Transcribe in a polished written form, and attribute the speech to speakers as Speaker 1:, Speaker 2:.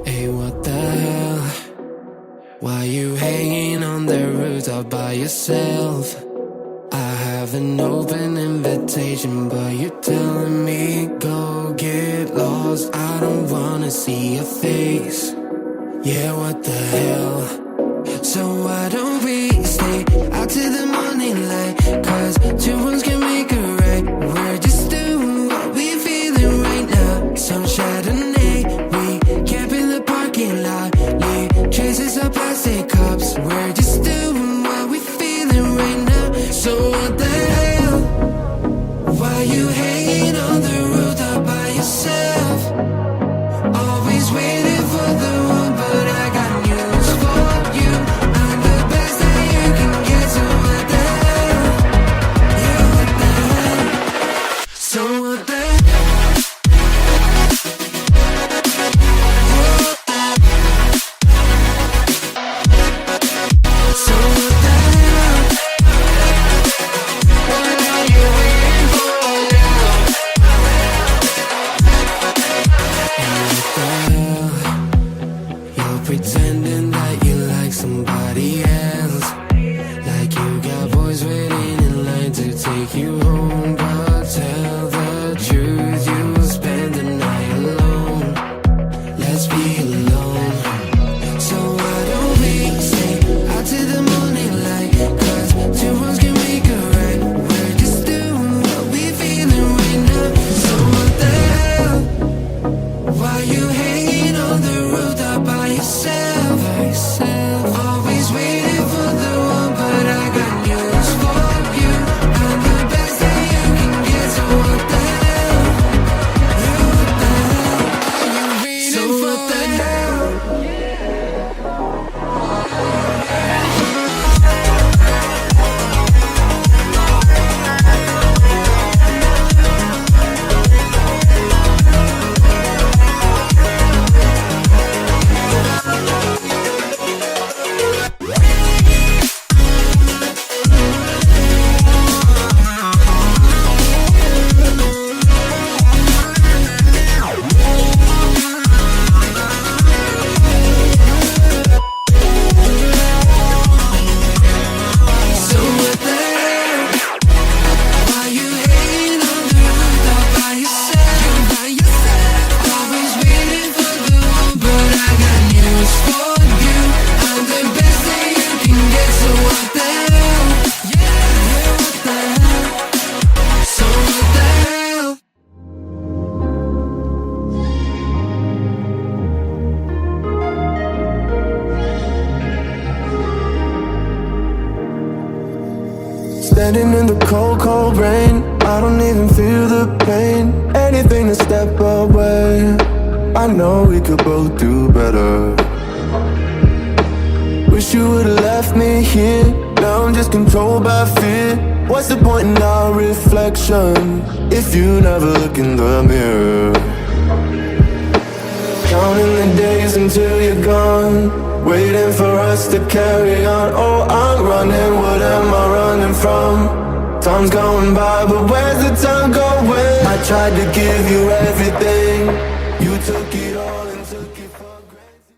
Speaker 1: Hey, what the hell? Why you hanging on the rooftop by yourself? I have an open invitation, but you're telling me go get lost. I don't wanna see your face. Yeah, what the hell? So why don't we stay out till the morning light? Cause two wrongs can make a right. We're just doing what we feeling right now. Some Chardonnay, we camp in the parking lot. Leave traces of plastic cups. We're just doing what we feeling right now. So what the hell? Why you hanging on the rooftop by yourself? Always waiting for the one, but I got news for you. I'm the best that you can get, so what the hell? Yeah, what the hell? So what the hell? So what the hell? What are you waiting for now? And what the hell? You're pretending that you like somebody else, like you got boys waiting in line to take you home. But tell the truth, you'll spend the night alone. Let's be alone. So why don't we stay out till the morning light? Cause two wrongs can make a right. We're just doing what we feeling right now. So what the hell? Why you hanging on the rooftop by yourself? Always waiting for the one, but I got news for you. I'm the best that you can get, so what the hell? Yeah, what the hell? So what the hell? So what the hell? Why you hanging on the rooftop by yourself? Always waiting for the one, but I got news for you. I'm the best that you can get, so what the hell? Yeah, what the hell? So what the hell?
Speaker 2: Standing in the cold, cold rain, I don't even feel the pain. Anything to step away, I know we could both do better. Wish you would've left me here, now I'm just controlled by fear. What's the point in our reflection, if you never look in the mirror? Counting the days until you're gone, waiting for us to carry on. Oh, I'm running, what am I running from? Time's going by, but where's the time going? I tried to give you everything,